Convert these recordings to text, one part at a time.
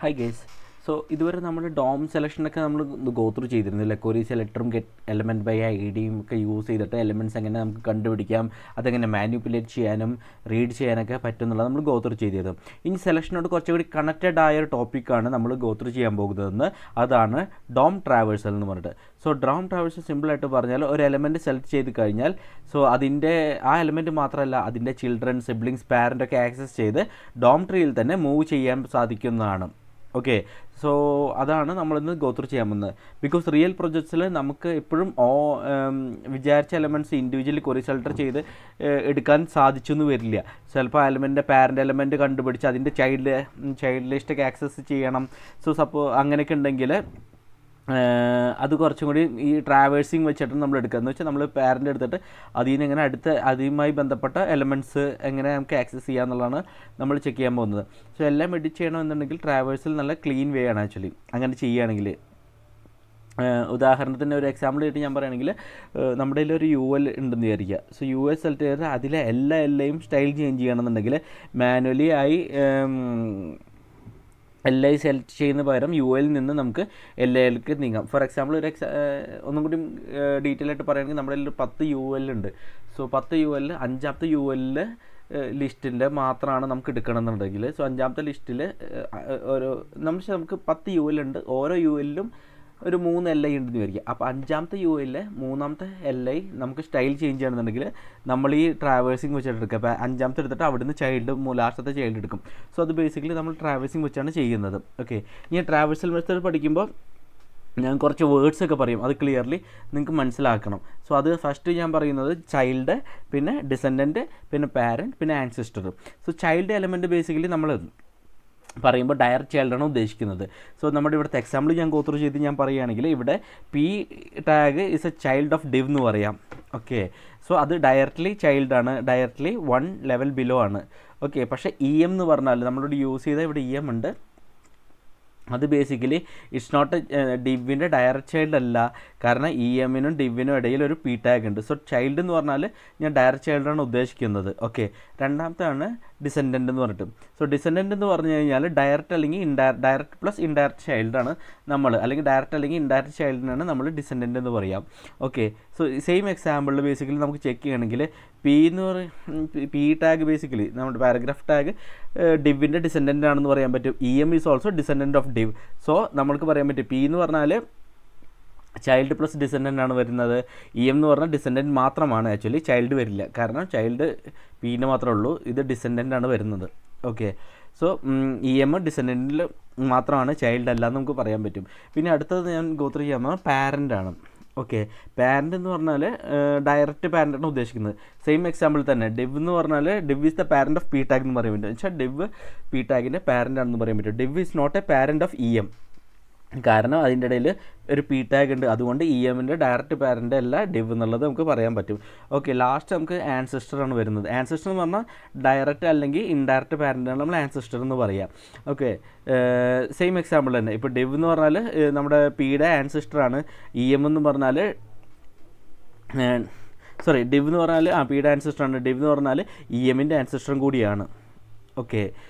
Hi guys. So ഇതുവരെ നമ്മൾ dome സെലക്ഷനൊക്കെ നമ്മൾ ഗോ ത്രൂ ചെയ്തിരുന്നു. ലെക്കോറി സെലക്ടറും ഗെറ്റ് എലമെൻറ്റ് ബൈ ഐ ഡിയും ഒക്കെ യൂസ് ചെയ്തിട്ട് എലമെൻറ്റ്സ് എങ്ങനെ നമുക്ക് കണ്ടുപിടിക്കാം, അതെങ്ങനെ മാനിപ്പുലേറ്റ് ചെയ്യാനും റീഡ് ചെയ്യാനൊക്കെ പറ്റും എന്നുള്ളത് നമ്മൾ ഗോ ത്രൂ ചെയ്തിരുന്നു. ഇനി സെലക്ഷനോട് കുറച്ചുകൂടി കണക്റ്റഡ് ആയ ഒരു ടോപ്പിക്കാണ് നമ്മൾ ഗോ ത്രൂ ചെയ്യാൻ പോകുന്നതെന്ന്. അതാണ് ഡോം ട്രാവേഴ്സൽ എന്ന് പറഞ്ഞിട്ട്. സോ ഡോം ട്രാവേഴ്സൽ സിമ്പിളായിട്ട് പറഞ്ഞാൽ ഒരു എലമെൻറ്റ് സെലക്ട് ചെയ്ത് കഴിഞ്ഞാൽ സോ അതിൻ്റെ ആ എലമെൻറ്റ് മാത്രമല്ല അതിൻ്റെ ചിൽഡ്രൻ, സിബ്ലിങ്സ്, പാരൻ്റൊക്കെ ആക്സസ് ചെയ്ത് ഡോം ട്രീയിൽ തന്നെ മൂവ് ചെയ്യാൻ സാധിക്കുന്നതാണ്. ഓക്കെ, സോ അതാണ് നമ്മളിന്ന് ഗോ ത്രൂ ചെയ്യാൻ പോകുന്നത്. ബിക്കോസ് റിയൽ പ്രൊജക്ട്സിൽ നമുക്ക് എപ്പോഴും വിചാരിച്ച എലമെൻറ്റ്സ് ഇൻഡിവിജ്വലി കൊറി സെലക്ടർ ചെയ്ത് എടുക്കാൻ സാധിച്ചെന്ന് വരില്ല. ചിലപ്പോൾ എലമെൻറ്റിൻ്റെ പാരൻ്റ് എലമെൻറ്റ് കണ്ടുപിടിച്ച് അതിൻ്റെ ചൈൽഡ് ലിസ്റ്റൊക്കെ ആക്സസ് ചെയ്യണം. സോ അങ്ങനെയൊക്കെ ഉണ്ടെങ്കിൽ അത് കുറച്ചും കൂടി ഈ ട്രാവേഴ്സിങ് വെച്ചിട്ട് നമ്മൾ എടുക്കുക എന്ന് വെച്ചാൽ നമ്മൾ പാരൻ്റ് എടുത്തിട്ട് അതിൽ നിന്ന് എങ്ങനെ അതുമായി ബന്ധപ്പെട്ട എലമെൻറ്റ്സ് എങ്ങനെ നമുക്ക് ആക്സസ് ചെയ്യാമെന്നുള്ളതാണ് നമ്മൾ ചെക്ക് ചെയ്യാൻ പോകുന്നത്. സോ എല്ലാം എഡിറ്റ് ചെയ്യണമെന്നുണ്ടെങ്കിൽ ട്രാവേഴ്സിൽ നല്ല ക്ലീൻ വേ ആണ് ആക്ച്വലി അങ്ങനെ ചെയ്യുകയാണെങ്കിൽ. ഉദാഹരണത്തിന് ഒരു എക്സാമ്പിൾ ആയിട്ട് ഞാൻ പറയുകയാണെങ്കിൽ നമ്മുടെ കയ്യിൽ ഒരു UL ഉണ്ടെന്ന് വിചാരിക്കുക. സോ UL സെലക്ട് ചെയ്തിട്ട് അതിലെ എല്ലാം സ്റ്റൈൽ ചേഞ്ച് ചെയ്യണമെന്നുണ്ടെങ്കിൽ മാനുവലി ആയി LI സെലക്ട് ചെയ്യുന്ന പകരം UL നിന്ന് നമുക്ക് LIയിലേക്ക് നീങ്ങാം. ഫോർ എക്സാമ്പിൾ ഒന്നും കൂടി ഡീറ്റെയിൽ ആയിട്ട് പറയുകയാണെങ്കിൽ നമ്മുടെ കയ്യിൽ 10 UL ഉണ്ട്. സോ 10 UL 5ാമത്തെ UL ലിസ്റ്റിൻ്റെ മാത്രമാണ് നമുക്ക് എടുക്കണമെന്നുണ്ടെങ്കിൽ സോ 5ാമത്തെ ലിസ്റ്റിൽ നമുക്ക് 10 UL ഉണ്ട്. ഓരോ ULലും ഒരു 3 LI ഉണ്ടെന്ന് വിചാരിക്കുക. അപ്പോൾ 5ാമത്തെ UL 3ാമത്തെ LI നമുക്ക് സ്റ്റൈൽ ചേഞ്ച് ചെയ്യണമെന്നുണ്ടെങ്കിൽ നമ്മൾ ഈ ട്രാവേഴ്സിങ് വെച്ചിട്ട് എടുക്കുക. അപ്പോൾ 5ാമത്തെ എടുത്തിട്ട് അവിടുന്ന് ലാസ്റ്റത്തെ ചൈൽഡ് എടുക്കും. സോ അത് ബേസിക്കലി നമ്മൾ ട്രാവേഴ്സിങ് വെച്ചാണ് ചെയ്യുന്നത്. ഓക്കെ, ഇനി ട്രാവേഴ്സൽ മെത്തേഡ് പഠിക്കുമ്പോൾ ഞാൻ കുറച്ച് വേർഡ്സ് ഒക്കെ പറയും, അത് ക്ലിയർലി നിങ്ങൾക്ക് മനസ്സിലാക്കണം. സോ അത് ഫസ്റ്റ് ഞാൻ പറയുന്നത് ചൈൽഡ്, പിന്നെ ഡിസെൻഡൻറ്റ്, പിന്നെ പാരൻറ്റ്, പിന്നെ ancestor. So child element basically നമ്മൾ പറയുമ്പോൾ ഡയറക്റ്റ് ചൈൽഡാണ് ഉദ്ദേശിക്കുന്നത്. സോ നമ്മുടെ ഇവിടുത്തെ എക്സാമ്പിൾ ഞാൻ ഗോ ത്രൂ ചെയ്ത് ഞാൻ പറയുകയാണെങ്കിൽ ഇവിടെ P tag is A child of div എന്ന് പറയാം. ഓക്കെ, സോ അത് ഡയറക്റ്റ്ലി ചൈൽഡാണ്, ഡയറക്റ്റ്ലി 1 ലെവൽ ബിലോ ആണ്. ഓക്കെ, പക്ഷേ EM എന്ന് പറഞ്ഞാൽ നമ്മളിവിടെ യൂസ് ചെയ്ത ഇവിടെ EM ഉണ്ട്. അത് ബേസിക്കലി ഇറ്റ്സ് നോട്ട് ഡിവിൻ്റെ ഡയറക്റ്റ് ചൈൽഡ് അല്ല, കാരണം EMനും ഡിവിനും ഇടയിൽ ഒരു P ടാഗ് ഉണ്ട്. സോ ചൈൽഡ് എന്ന് പറഞ്ഞാൽ ഞാൻ ഡയറക്റ്റ് ചൈൽഡാണ് ഉദ്ദേശിക്കുന്നത്. ഓക്കെ, രണ്ടാമത്താണ് ഡിസെൻഡൻ്റ് എന്ന് പറഞ്ഞിട്ട്. സോ ഡിസെൻഡൻ്റ് എന്ന് പറഞ്ഞു കഴിഞ്ഞാൽ ഡയറക്റ്റ് അല്ലെങ്കിൽ ഡയറക്റ്റ് പ്ലസ് ഇൻഡയറക്റ്റ് ചൈൽഡാണ് നമ്മൾ, അല്ലെങ്കിൽ ഡയറക്റ്റ് അല്ലെങ്കിൽ ഇൻഡയറക്റ്റ് ചൈൽഡിനാണ് നമ്മൾ ഡിസെൻഡൻ്റ് എന്ന് പറയാം. ഓക്കെ, സോ സെയിം എക്സാമ്പിളിൽ ബേസിക്കലി നമുക്ക് ചെക്ക് ചെയ്യണമെങ്കിൽ P ടാഗ് ബേസിക്കലി നമ്മുടെ പാരഗ്രാഫ് ടാഗ് ഡിവിൻ്റെ ഡിസെൻഡൻ്റ് ആണെന്ന് പറയാൻ പറ്റും. EM is also descendant of div. So നമ്മൾക്ക് പറയാൻ പറ്റും P എന്ന് പറഞ്ഞാൽ ചൈൽഡ് പ്ലസ് ഡിസെൻഡൻ്റ് ആണ് വരുന്നത്. EM എന്ന് പറഞ്ഞാൽ ഡിസെൻഡൻറ്റ് മാത്രമാണ്, ആക്ച്വലി ചൈൽഡ് വരില്ല, കാരണം ചൈൽഡ് Pന് മാത്രമേ ഉള്ളൂ, ഇത് ഡിസെൻഡൻ്റ് ആണ് വരുന്നത്. ഓക്കെ, സോ EM ഡിസെൻഡൻറ്റിൽ മാത്രമാണ്, ചൈൽഡ് അല്ല എന്ന് നമുക്ക് പറയാൻ പറ്റും. പിന്നെ അടുത്തത് ഞാൻ ഗോ ത്രൂ ചെയ്യാൻ പറഞ്ഞാൽ പാരൻ്റ് ആണ്. ഓക്കെ, പാരൻ്റ് എന്ന് പറഞ്ഞാൽ ഡയറക്റ്റ് പാരൻ്റാണ് ഉദ്ദേശിക്കുന്നത്. സെയിം എക്സാമ്പിൾ തന്നെ div എന്ന് പറഞ്ഞാൽ div is the parent of P tag എന്ന് പറയാൻ പറ്റും. വെച്ചാൽ div P ടാഗിൻ്റെ പാരൻ്റ് ആണെന്ന് പറയാൻ പറ്റും. div is not a parent of EM, കാരണം അതിൻ്റെ ഇടയിൽ ഒരു P ടാഗ് ഉണ്ട്, അതുകൊണ്ട് EMൻ്റെ ഡയറക്റ്റ് പാരൻ്റ് അല്ല div എന്നുള്ളത് നമുക്ക് പറയാൻ പറ്റും. ഓക്കെ, ലാസ്റ്റ് നമുക്ക് ആൻസിസ്റ്റർ ആണ് വരുന്നത്. ആൻസിസ്റ്റർ എന്ന് പറഞ്ഞാൽ ഡയറക്റ്റ് അല്ലെങ്കിൽ ഇൻഡയറക്റ്റ് പാരൻ്റാണ് നമ്മൾ ആൻസിസ്റ്റർ എന്ന് പറയാം. ഓക്കെ, സെയിം എക്സാമ്പിൾ തന്നെ. ഇപ്പോൾ div എന്ന് പറഞ്ഞാൽ നമ്മുടെ Pയുടെ ആൻസിസ്റ്ററാണ്. EM എന്ന് പറഞ്ഞാൽ div എന്ന് പറഞ്ഞാൽ Pയുടെ ആൻസിസ്റ്ററാണ്. div എന്ന് പറഞ്ഞാൽ EMൻ്റെ ആൻസിസ്റ്ററും കൂടിയാണ്. ഓക്കെ,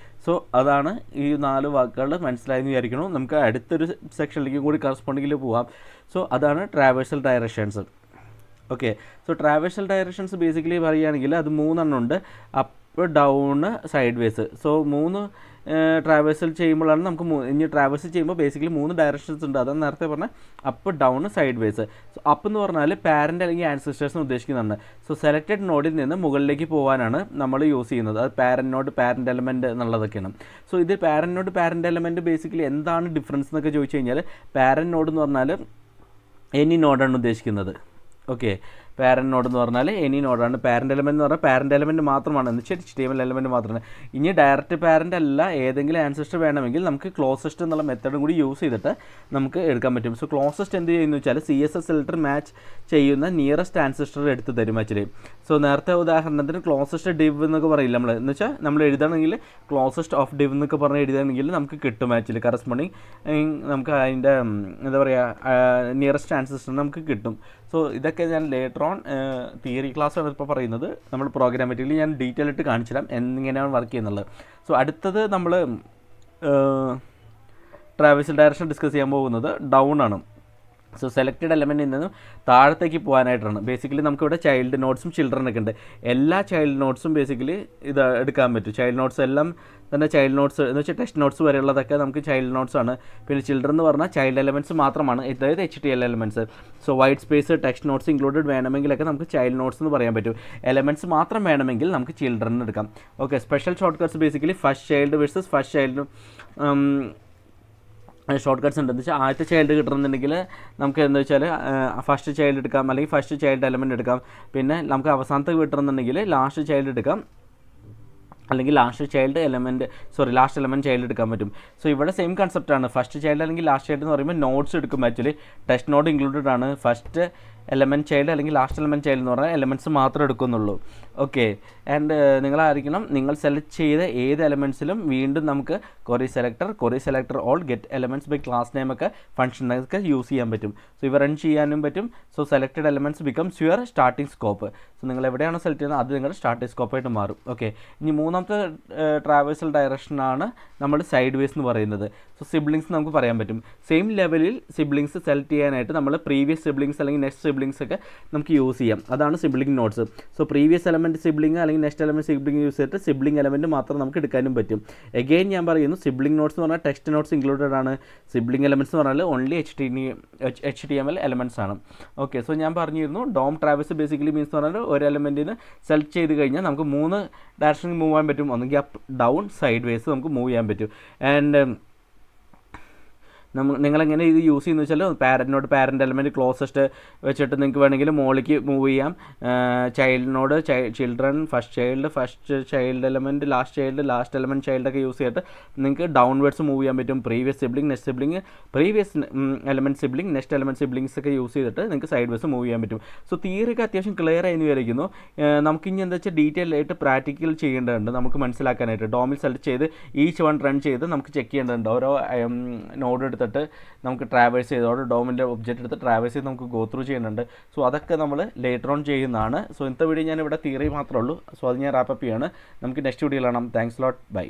സോ അതാണ് ഈ 4 വാക്കുകൾ മനസ്സിലായെന്ന് വിചാരിക്കണം. നമുക്ക് അടുത്തൊരു സെക്ഷനിലേക്ക് കൂടി കറസ്പോണ്ടിങ്ങിൽ പോവാം. സോ അതാണ് traversal directions. Okay, so traversal directions basically പറയുകയാണെങ്കിൽ അത് 3 എണ്ണം ഉണ്ട്: up, down, side vase. So 3 traversal ചെയ്യുമ്പോഴാണ് നമുക്ക് ഇനി ട്രാവേഴ്സൽ ചെയ്യുമ്പോൾ ബേസിക്കലി 3 ഡയറക്ഷൻസ് ഉണ്ട്. അതാണ് നേരത്തെ പറഞ്ഞാൽ up, down, side vase. So up എന്ന് പറഞ്ഞാൽ പാരൻ്റ് അല്ലെങ്കിൽ ആൻസിസ്റ്റേഴ്സിന് ഉദ്ദേശിക്കുന്നതാണ്. സോ സെലക്റ്റഡ് നോഡിൽ നിന്ന് മുകളിലേക്ക് പോകാനാണ് നമ്മൾ യൂസ് ചെയ്യുന്നത്. അത് പാരൻ്റ് നോഡ്, പാരൻ്റ് എലമെൻറ്റ് എന്നുള്ളതൊക്കെയാണ്. സോ ഇത് parent node, parent element basically എന്താണ് ഡിഫറൻസ് എന്നൊക്കെ ചോദിച്ചു കഴിഞ്ഞാൽ പാരൻ്റ് നോഡ് എന്ന് പറഞ്ഞാൽ എനി നോഡാണ് ഉദ്ദേശിക്കുന്നത്. ഓക്കെ, പാരൻ്റ് നോഡ് എന്ന് പറഞ്ഞാൽ എനി നോഡാണ്. പാരൻ്റ് എലമെൻറ്റ് എന്ന് പറഞ്ഞാൽ പാരൻ്റ് എലമെൻറ്റ് മാത്രമാണ്, എന്ന് വെച്ചാൽ HTML എലമെൻറ്റ് മാത്രമാണ്. ഇനി ഡയറക്റ്റ് പാരൻ്റ് അല്ല, ഏതെങ്കിലും ആൻസിസ്റ്റർ വേണമെങ്കിൽ നമുക്ക് ക്ലോസസ്റ്റ് എന്നുള്ള മെത്തേഡും കൂടി യൂസ് ചെയ്തിട്ട് നമുക്ക് എടുക്കാൻ പറ്റും. സോ ക്ലോസസ്റ്റ് എന്ത് ചെയ്യുന്നു വെച്ചാൽ CSS ഫിൽറ്റർ മാച്ച് ചെയ്യുന്ന നിയറസ്റ്റ് ആൻസിസ്റ്റർ എടുത്ത് തരും ആക്ച്വലി. സോ നേരത്തെ ഉദാഹരണത്തിന് ക്ലോസസ്റ്റ് div എന്നൊക്കെ പറയില്ല നമ്മൾ, എന്ന് വെച്ചാൽ നമ്മൾ എഴുതണമെങ്കിൽ ക്ലോസസ്റ്റ് ഓഫ് div എന്നൊക്കെ പറഞ്ഞ് എഴുതുകയാണെങ്കിൽ നമുക്ക് കിട്ടും ആക്ച്വലി കറസ്പോണ്ടിങ് നമുക്ക് അതിൻ്റെ എന്താ പറയുക നിയറസ്റ്റ് ആൻസിസ്റ്റർ നമുക്ക് കിട്ടും. സോ ഇതൊക്കെ ഞാൻ ലേറ്റർ ഓൺ തിയറി ക്ലാസ്സാണ് ഇപ്പോൾ പറയുന്നത്. നമ്മൾ പ്രോഗ്രാമാറ്റിക്കലി ഞാൻ ഡീറ്റെയിൽ ആയിട്ട് കാണിച്ചു തരാം എങ്ങനെയാണ് വർക്ക് ചെയ്യുന്നുള്ളത്. സോ അടുത്തത് നമ്മൾ ട്രാവേഴ്സൽ ഡയറക്ഷൻ ഡിസ്കസ് ചെയ്യാൻ പോകുന്നത് ഡൗൺ ആണ്. സോ സെലക്റ്റഡ് എലമെൻറ്റിൽ നിന്നും താഴത്തേക്ക് പോകാനായിട്ടാണ്. ബേസിക്കലി നമുക്കിവിടെ ചൈൽഡ് നോട്ട്സും ചിൽഡ്രൻ ഒക്കെ ഉണ്ട്. എല്ലാ ചൈൽഡ് നോട്ട്സും ബേസിക്കലി ഇത് എടുക്കാൻ പറ്റും. ചൈൽഡ് നോട്ട്സ് എല്ലാം തന്നെ ചൈൽഡ് നോട്ട്സ് എന്ന് വെച്ചാൽ ടെക്സ്റ്റ് നോട്ട്സ് വരെയുള്ളതൊക്കെ നമുക്ക് ചൈൽഡ് നോട്ട്സ് ആണ്. പിന്നെ ചിൽഡ്രൻ എന്ന് പറഞ്ഞാൽ ചൈൽഡ് എലമെൻറ്റ്സ് മാത്രമാണ്, അതായത് HTML elements. So white space text nodes included വേണമെങ്കിലൊക്കെ നമുക്ക് ചൈൽഡ് നോട്ട്സ് എന്ന് പറയാൻ പറ്റും. എലമെൻറ്റ്സ് മാത്രം വേണമെങ്കിൽ നമുക്ക് ചിൽഡ്രൻ എടുക്കാം. Okay, special short cuts basically first child versus first child short cuts ഉണ്ട്. എന്ന് വെച്ചാൽ ആദ്യത്തെ ചൈൽഡ് കിട്ടണമെന്നുണ്ടെങ്കിൽ നമുക്ക് എന്താ വെച്ചാൽ ഫസ്റ്റ് ചൈൽഡ് എടുക്കാം, അല്ലെങ്കിൽ ഫസ്റ്റ് ചൈൽഡ് എലമെൻറ്റ് എടുക്കാം. പിന്നെ നമുക്ക് അവസാനത്തെ കിട്ടണമെന്നുണ്ടെങ്കിൽ ലാസ്റ്റ് ചൈൽഡ് എടുക്കാം, അല്ലെങ്കിൽ ലാസ്റ്റ് എലമെൻറ്റ് ചൈൽഡ് എടുക്കാൻ പറ്റും. സോ ഇവിടെ സെയിം കൺസെപ്റ്റാണ്. ഫസ്റ്റ് ചൈൽഡ് അല്ലെങ്കിൽ ലാസ്റ്റ് ചൈൽഡ് എന്ന് പറയുമ്പോൾ നോട്ട്സ് എടുക്കും. ആക്ച്വലി ടെക്സ്റ്റ് നോട്ട് ഇൻക്ലൂഡഡ് ആണ്. ഫസ്റ്റ് എലമെൻറ്റ് ചൈൽഡ് അല്ലെങ്കിൽ ലാസ്റ്റ് എലമെൻറ്റ് ചൈൽഡ് എന്ന് പറഞ്ഞാൽ എലമെൻറ്റ്സ് മാത്രമേ എടുക്കുന്നുള്ളൂ. ഓക്കെ, ആൻഡ് നിങ്ങൾ സെലക്ട് ചെയ്ത ഏത് എലമെൻറ്റ്സിലും വീണ്ടും നമുക്ക് query selector all get elements by class name ഒക്കെ ഫംഗ്ഷനൊക്കെ യൂസ് ചെയ്യാൻ പറ്റും. സോ ഇവ റൺ ചെയ്യാനും പറ്റും. So selected elements becomes your starting scope. So നിങ്ങൾ എവിടെയാണോ സെലക്ട് ചെയ്യുന്നത് അത് നിങ്ങളുടെ സ്റ്റാർട്ടിംഗ് സ്കോപ്പായിട്ട് മാറും. ഓക്കെ, ഇനി മൂന്നാമത്തെ ട്രാവേഴ്സൽ ഡയറക്ഷനാണ് നമ്മൾ സൈഡ് വേസ് എന്ന് പറയുന്നത്. സോ സിബ്ലിങ്സ് നമുക്ക് പറയാൻ പറ്റും. സെയിം ലെവലിൽ സിബ്ലിങ്സ് സെലക്ട് ചെയ്യാനായിട്ട് നമ്മൾ പ്രീവിയസ് സിബ്ലിങ്സ് അല്ലെങ്കിൽ നെക്സ്റ്റ് സിബ്ലിങ്സ് ഒക്കെ നമുക്ക് യൂസ് ചെയ്യാം. അതാണ് sibling notes. So previous element sibling അല്ലെങ്കിൽ നെക്സ്റ്റ് എലമെൻറ്റ് സിബ്ലിംഗ് യൂസ് ചെയ്തിട്ട് സിബ്ലിംഗ് എലമെൻറ്റ് മാത്രം നമുക്ക് എടുക്കാനും പറ്റും. എഗെയിൻ ഞാൻ പറയുന്നു, സിബ്ലിംഗ് നോട്ട്സ് എന്ന് പറഞ്ഞാൽ ടെക്സ്റ്റ് നോട്ട്സ് ഇൻക്ലൂഡഡ് ആണ്. സിബ്ലിംഗ് എലമെൻറ്റ്സ് എന്ന് പറഞ്ഞാൽ ഓൺലി HTML എലമെൻറ്റ്സ് ആണ്. ഓക്കെ, സോ ഞാൻ പറഞ്ഞിരുന്നു ഡോം ട്രാവേഴ്സ് ബേസിക്കലി മീൻസ് എന്ന് പറഞ്ഞാൽ ഒരു എലമെൻറ്റിന് സെലക്ട് ചെയ്ത് കഴിഞ്ഞാൽ നമുക്ക് 3 ഡയറക്ഷനിൽ മൂവ് ചെയ്യാൻ പറ്റും. ഒന്നെങ്കിൽ അപ്പ്, ഡൗൺ, സൈഡ് വേസ് നമുക്ക് മൂവ് ചെയ്യാൻ പറ്റും. ആൻഡ് നിങ്ങളെങ്ങനെ ഇത് യൂസ് ചെയ്യുന്നു വെച്ചാൽ പാരൻറ്റ് എലമെൻറ്റ് ക്ലോസസ്റ്റ് വെച്ചിട്ട് നിങ്ങൾക്ക് വേണമെങ്കിൽ മുകളിലേക്ക് മൂവ് ചെയ്യാം. ചൈൽഡിനോട് children, first child element, last element ചൈൽഡൊക്കെ യൂസ് ചെയ്തിട്ട് നിങ്ങൾക്ക് ഡൗൺവേർഡ്സ് മൂവ് ചെയ്യാൻ പറ്റും. Previous sibling, next sibling, previous element sibling, next element siblings ഒക്കെ യൂസ് ചെയ്തിട്ട് നിങ്ങൾക്ക് സൈഡ് വേസ് മൂവ് ചെയ്യാൻ പറ്റും. സോ തിയറിയൊക്കെ അത്യാവശ്യം ക്ലിയർ ആയി വിചാരിക്കുന്നു. നമുക്കിനി എന്താ വെച്ചാൽ ഡീറ്റെയിൽ ആയിട്ട് പ്രാക്ടിക്കൽ ചെയ്യേണ്ടതുണ്ട് നമുക്ക് മനസ്സിലാക്കാനായിട്ട്. ഡോമിൽ സെലക്ട് ചെയ്ത് ഈച്ച് വൺ റൺ ചെയ്ത് നമുക്ക് ചെക്ക് ചെയ്യേണ്ടതുണ്ട്. ഓരോ നോഡ് എടുത്തിട്ട് നമുക്ക് ട്രാവേഴ്സ് ചെയ്തോടെ ഡോമിൻ്റെ ഒബ്ജക്റ്റ് എടുത്ത് ട്രാവേഴ്സ് ചെയ്ത് നമുക്ക് ഗോ ത്രൂ ചെയ്യുന്നുണ്ട്. സോ അതൊക്കെ നമ്മൾ ലേറ്റർ ഓൺ ചെയ്യുന്നതാണ്. സോ ഇന്നത്തെ വീഡിയോ ഞാൻ ഇവിടെ തിയറി മാത്രമേ ഉള്ളൂ. സോ അത് ഞാൻ റാപ്പപ്പ് ചെയ്യാണ്. നമുക്ക് നെക്സ്റ്റ് വീഡിയോയിൽ കാണാം. Thanks lot, by.